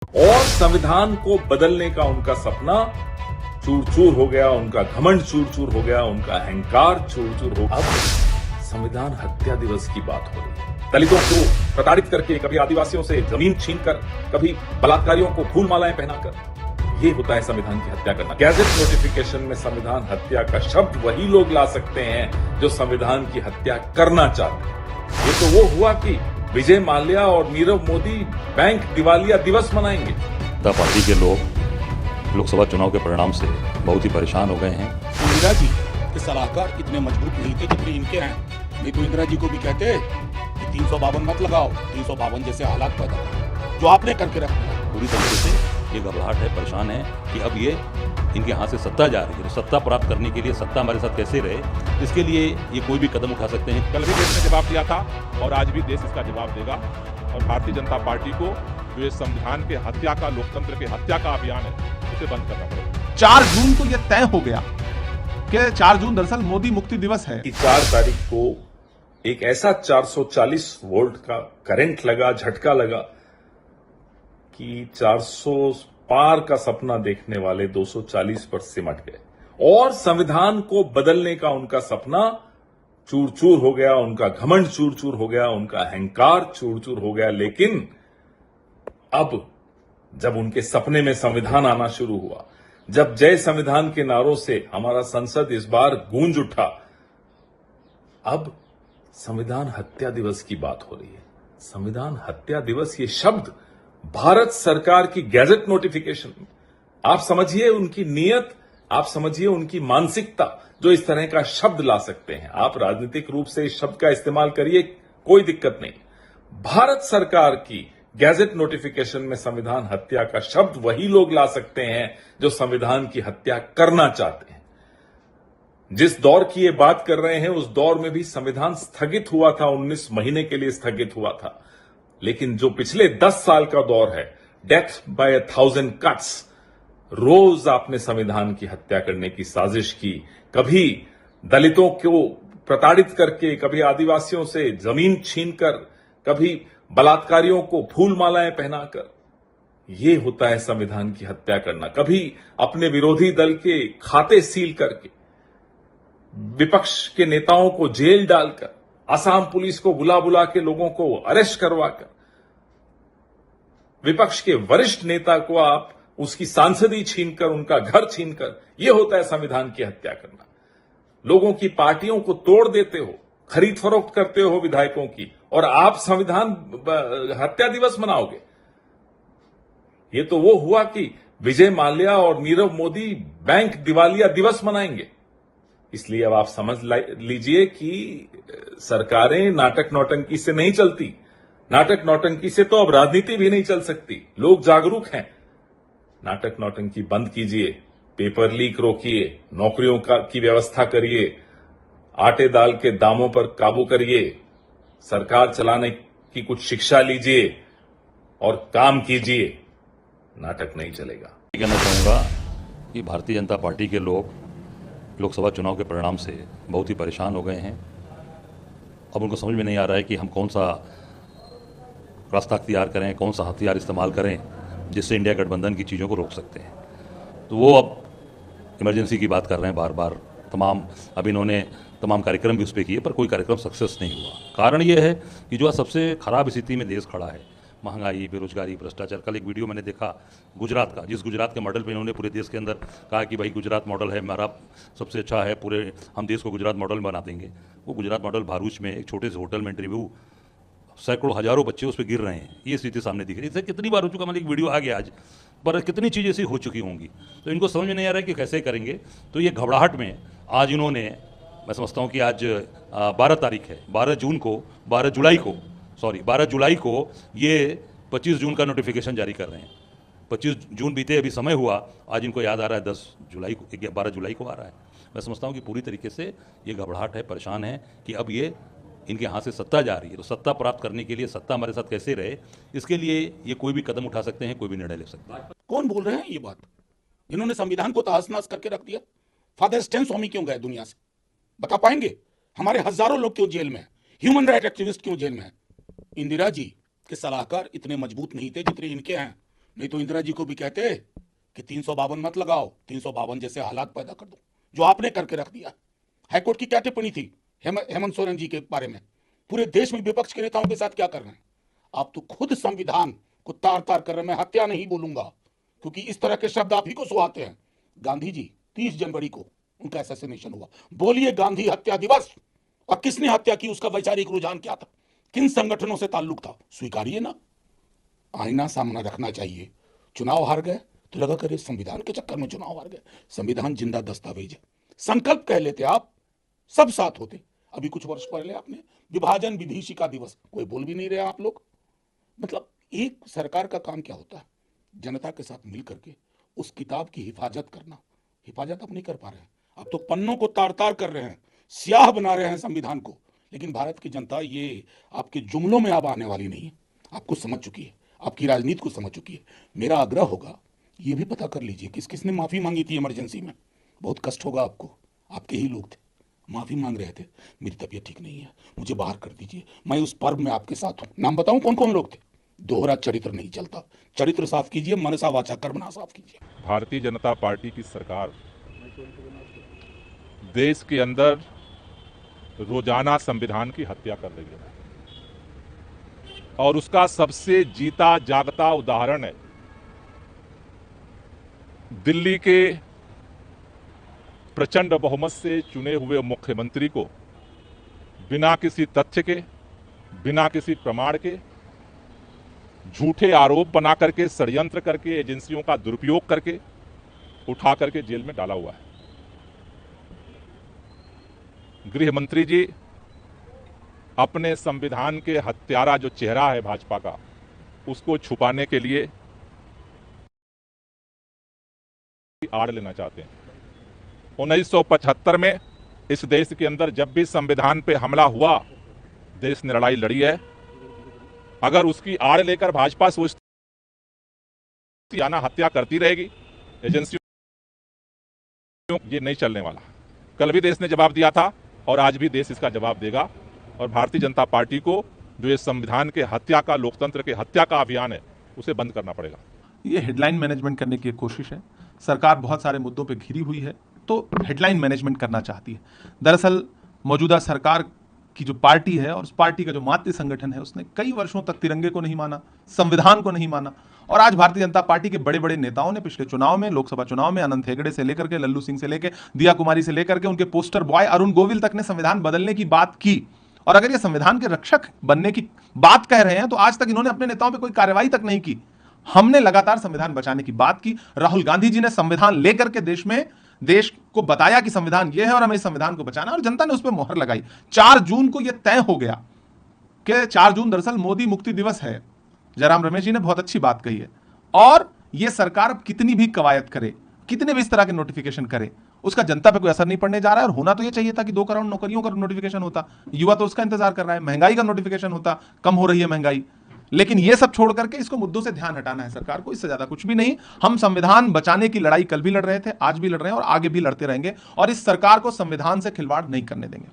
और संविधान को बदलने का उनका सपना चूर चूर हो गया, उनका घमंड चूर चूर हो गया, उनका अहंकार चूर चूर हो। अब संविधान हत्या दिवस की बात हो रही है। दलितों को प्रताड़ित करके, कभी आदिवासियों से जमीन छीनकर, कभी बलात्कारियों को फूल मालाएं पहनाकर, ये होता है संविधान की हत्या करना। गैजेट नोटिफिकेशन में संविधान हत्या का शब्द वही लोग ला सकते हैं जो संविधान की हत्या करना चाहते हैं। ये तो वो हुआ कि विजय माल्या और नीरव मोदी बैंक दिवालिया दिवस मनाएंगे। जनता पार्टी के लोग लोकसभा चुनाव के परिणाम से बहुत ही परेशान हो गए हैं। इंदिरा जी के सलाहकार इतने मजबूत नहीं थे जितने इनके हैं। नहीं तो इंदिरा जी को भी कहते कि 352 मत लगाओ, 352 जैसे हालात पैदा हो जो आपने करके रख दिया। पूरी तरीके से ये घबराहट है, परेशान है कि अब ये इनके हाथ से सत्ता जा रही है, तो सत्ता प्राप्त करने के लिए सत्ता हमारे साथ कैसे रहे, इसके लिए ये कोई भी कदम उठा सकते हैं। कल भी देश ने जवाब दिया था और आज भी देश इसका जवाब देगा। और भारतीय जनता पार्टी को जो ये संविधान के हत्या का, लोकतंत्र के हत्या का अभियान है, उसे बंद करना पड़ेगा। 4 जून को यह तय हो गया कि 4 जून दरअसल मोदी मुक्ति दिवस है। कि 4 तारीख को एक ऐसा 440 वोल्ट का करंट लगा, झटका लगा कि 400 पार का सपना देखने वाले 240 पर सिमट गए और संविधान को बदलने का उनका सपना चूर चूर हो गया, उनका घमंड चूर चूर हो गया, उनका अहंकार चूर चूर हो गया। लेकिन अब जब उनके सपने में संविधान आना शुरू हुआ, जब जय संविधान के नारों से हमारा संसद इस बार गूंज उठा, अब संविधान हत्या दिवस की बात हो रही है। संविधान हत्या दिवस, ये शब्द भारत सरकार की गैजेट नोटिफिकेशन में, आप समझिए उनकी नीयत, आप समझिए उनकी मानसिकता जो इस तरह का शब्द ला सकते हैं। आप राजनीतिक रूप से इस शब्द का इस्तेमाल करिए, कोई दिक्कत नहीं। भारत सरकार की गैजेट नोटिफिकेशन में संविधान हत्या का शब्द वही लोग ला सकते हैं जो संविधान की हत्या करना चाहते हैं। जिस दौर की ये बात कर रहे हैं, उस दौर में भी संविधान स्थगित हुआ था, 19 महीने के लिए स्थगित हुआ था। लेकिन जो पिछले 10 साल का दौर है, डेथ बाय 1000 कट्स, रोज आपने संविधान की हत्या करने की साजिश की। कभी दलितों को प्रताड़ित करके, कभी आदिवासियों से जमीन छीनकर, कभी बलात्कारियों को फूल मालाएं पहनाकर, यह होता है संविधान की हत्या करना। कभी अपने विरोधी दल के खाते सील करके, विपक्ष के नेताओं को जेल डालकर, असम पुलिस को बुला बुला के लोगों को अरेस्ट करवाकर, विपक्ष के वरिष्ठ नेता को आप उसकी सांसदी छीनकर, उनका घर छीनकर, यह होता है संविधान की हत्या करना। लोगों की पार्टियों को तोड़ देते हो, खरीद फरोख्त करते हो विधायकों की, और आप संविधान हत्या दिवस मनाओगे। यह तो वो हुआ कि विजय माल्या और नीरव मोदी बैंक दिवालिया दिवस मनाएंगे। इसलिए अब आप समझ लीजिए कि सरकारें नाटक नौटंकी से नहीं चलती। नाटक नौटंकी से तो अब राजनीति भी नहीं चल सकती। लोग जागरूक हैं। नाटक नौटंकी बंद कीजिए, पेपर लीक रोकिए, नौकरियों की व्यवस्था करिए, आटे दाल के दामों पर काबू करिए, सरकार चलाने की कुछ शिक्षा लीजिए और काम कीजिए। नाटक नहीं चलेगा। कहना चाहूँगा कि भारतीय जनता पार्टी के लोग लोकसभा चुनाव के परिणाम से बहुत ही परेशान हो गए हैं। अब उनको समझ में नहीं आ रहा है कि हम कौन सा रास्ता अख्तियार करें, कौन सा हथियार इस्तेमाल करें जिससे इंडिया गठबंधन की चीज़ों को रोक सकते हैं। तो वो अब इमरजेंसी की बात कर रहे हैं बार बार। अब इन्होंने तमाम कार्यक्रम भी उस पर किए, पर कोई कार्यक्रम सक्सेस नहीं हुआ। कारण ये है कि जो सबसे खराब स्थिति में देश खड़ा है, महंगाई, बेरोजगारी, भ्रष्टाचार। कल एक वीडियो मैंने देखा गुजरात का, जिस गुजरात के मॉडल पे इन्होंने पूरे देश के अंदर कहा कि भाई गुजरात मॉडल है हमारा, सबसे अच्छा है, पूरे हम देश को गुजरात मॉडल बना देंगे। वो गुजरात मॉडल भरूच में एक छोटे से होटल में इंटरव्यू, सैकड़ों हजारों बच्चे उस पर गिर रहे हैं। ये स्थिति सामने दिख रही है। इससे कितनी बार हो चुका, मतलब एक वीडियो आ गया आज, पर कितनी चीज़ें ऐसी हो चुकी होंगी। तो इनको समझ में नहीं आ रहा है कि कैसे करेंगे। तो ये घबराहट में आज इन्होंने, मैं समझता हूँ कि आज 12 तारीख है, 12 जुलाई को ये 25 जून का नोटिफिकेशन जारी कर रहे हैं। 25 जून बीते, अभी समय हुआ, आज इनको याद आ रहा है 12 जुलाई को आ रहा है। मैं समझता हूँ कि पूरी तरीके से ये घबराहट है, परेशान है कि अब ये इनके हाथ से सत्ता जा रही है, तो सत्ता प्राप्त करने के लिए सत्ता हमारे साथ कैसे रहे, इसके लिए ये कोई भी कदम उठा सकते हैं, कोई भी निर्णय ले सकते हैं। कौन बोल रहे हैं ये बात? जिन्होंने संविधान को तहस नहस करके रख दिया। फादर स्टैन स्वामी क्यों गए दुनिया से, बता पाएंगे? हमारे हजारों लोग क्यों जेल में हैं? ह्यूमन राइट एक्टिविस्ट क्यों जेल में हैं? इंदिरा जी के सलाहकार इतने मजबूत नहीं थे जितने इनके हैं। नहीं तो इंदिरा जी को भी कहते कि 352 मत लगाओ, 352 जैसे हालात पैदा कर दो, जो आपने करके रख दिया। हाईकोर्ट की क्या टिप्पणी थी हेमंत सोरेन जी के बारे में? पूरे देश में विपक्ष के नेताओं के साथ क्या कर रहे हैं आप? तो खुद संविधान को तार तार कर रहे हैं। मैं हत्या नहीं बोलूंगा क्योंकि इस तरह के शब्द आप ही को सुहाते हैं। गांधी जी 30 जनवरी को उनका असैसिनेशन हुआ, बोलिए गांधी हत्या दिवस, और किसने हत्या की, उसका वैचारिक रुझान क्या था, किन संगठनों से ताल्लुक था, स्वीकारिए ना। आईना सामना रखना चाहिए। चुनाव हार गए तो लगा करे संविधान के चक्कर में चुनाव हार गए। संविधान जिंदा दस्तावेज है। संकल्प कह लेते आप, सब साथ होते। अभी कुछ वर्ष पहले आपने विभाजन विभीषिका दिवस, कोई बोल भी नहीं रहे आप लोग। मतलब एक सरकार का काम क्या होता है? जनता के साथ मिल करके उस किताब की हिफाजत करना। हिफाजत आप नहीं कर पा रहे हैं। आप तो पन्नों को तार तार कर रहे हैं, स्याह बना रहे हैं संविधान को। लेकिन भारत की जनता ये आपके जुमलों में अब आने वाली नहीं है। आपको समझ चुकी है, आपकी राजनीति को समझ चुकी है। मेरा आग्रह होगा, ये भी पता कर लीजिए किस किसने माफी मांगी थी इमरजेंसी में। बहुत कष्ट होगा आपको, आपके ही लोग थे, माफी मांग रहे थे, मेरी तबीयत ठीक नहीं है, मुझे बाहर कर दीजिए, मैं उस पर्व में आपके साथ हूं। नाम बताऊं कौन कौन लोग थे? दोहरा चरित्र नहीं चलता। चरित्र साफ कीजिए, मनसा वाचा कर्मणा साफ कीजिए। भारतीय जनता पार्टी की सरकार देश के अंदर रोजाना संविधान की हत्या कर रही है, और उसका सबसे जीता जागता उदाहरण है दिल्ली के प्रचंड बहुमत से चुने हुए मुख्यमंत्री को बिना किसी तथ्य के, बिना किसी प्रमाण के, झूठे आरोप बना करके, षड्यंत्र करके, एजेंसियों का दुरुपयोग करके उठा करके जेल में डाला हुआ है। गृह मंत्री जी अपने संविधान के हत्यारा जो चेहरा है भाजपा का, उसको छुपाने के लिए आड़ लेना चाहते हैं। 1975 में इस देश के अंदर जब भी संविधान पे हमला हुआ, देश ने लड़ाई लड़ी है। अगर उसकी आड़ लेकर भाजपा सोचती आना हत्या करती रहेगी एजेंसियों, ये नहीं चलने वाला। कल भी देश ने जवाब दिया था और आज भी देश इसका जवाब देगा। और भारतीय जनता पार्टी को जो ये संविधान के हत्या का, लोकतंत्र के हत्या का अभियान है, उसे बंद करना पड़ेगा। ये हेडलाइन मैनेजमेंट करने की एक कोशिश है। सरकार बहुत सारे मुद्दों पे घिरी हुई है तो हेडलाइन मैनेजमेंट करना चाहती है। दरअसल मौजूदा सरकार की जो पार्टी है और उस पार्टी का जो मातृ संगठन है, उसने कई वर्षों तक तिरंगे को नहीं माना, संविधान को नहीं माना। और आज भारतीय जनता पार्टी के बड़े बड़े नेताओं ने पिछले चुनाव में, लोकसभा चुनाव में, अनंत हेगड़े से लेकर के, लल्लू सिंह से लेकर, दिया कुमारी से लेकर के उनके पोस्टर बॉय अरुण गोविल तक ने संविधान बदलने की बात की। और अगर ये संविधान के रक्षक बनने की बात कह रहे हैं तो आज तक इन्होंने अपने नेताओं पर कोई कार्रवाई तक नहीं की। हमने लगातार संविधान बचाने की बात की। राहुल गांधी जी ने संविधान लेकर के देश को बताया कि संविधान यह है और हमें इस संविधान को बचाना, और जनता ने उस पर मोहर लगाई। 4 जून को यह तय हो गया कि 4 जून दरअसल मोदी मुक्ति दिवस है। जयराम रमेश जी ने बहुत अच्छी बात कही है। और यह सरकार अब कितनी भी कवायद करे, कितने भी इस तरह के नोटिफिकेशन करे, उसका जनता पे कोई असर नहीं पड़ने जा रहा है। और होना तो यह चाहिए था कि 2 करोड़ नौकरियों का नोटिफिकेशन होता, युवा तो उसका इंतजार कर रहा है। महंगाई का नोटिफिकेशन होता, कम हो रही है महंगाई। लेकिन ये सब छोड़ करके इसको मुद्दों से ध्यान हटाना है सरकार को, इससे ज्यादा कुछ भी नहीं। हम संविधान बचाने की लड़ाई कल भी लड़ रहे थे, आज भी लड़ रहे हैं और आगे भी लड़ते रहेंगे। और इस सरकार को संविधान से खिलवाड़ नहीं करने देंगे।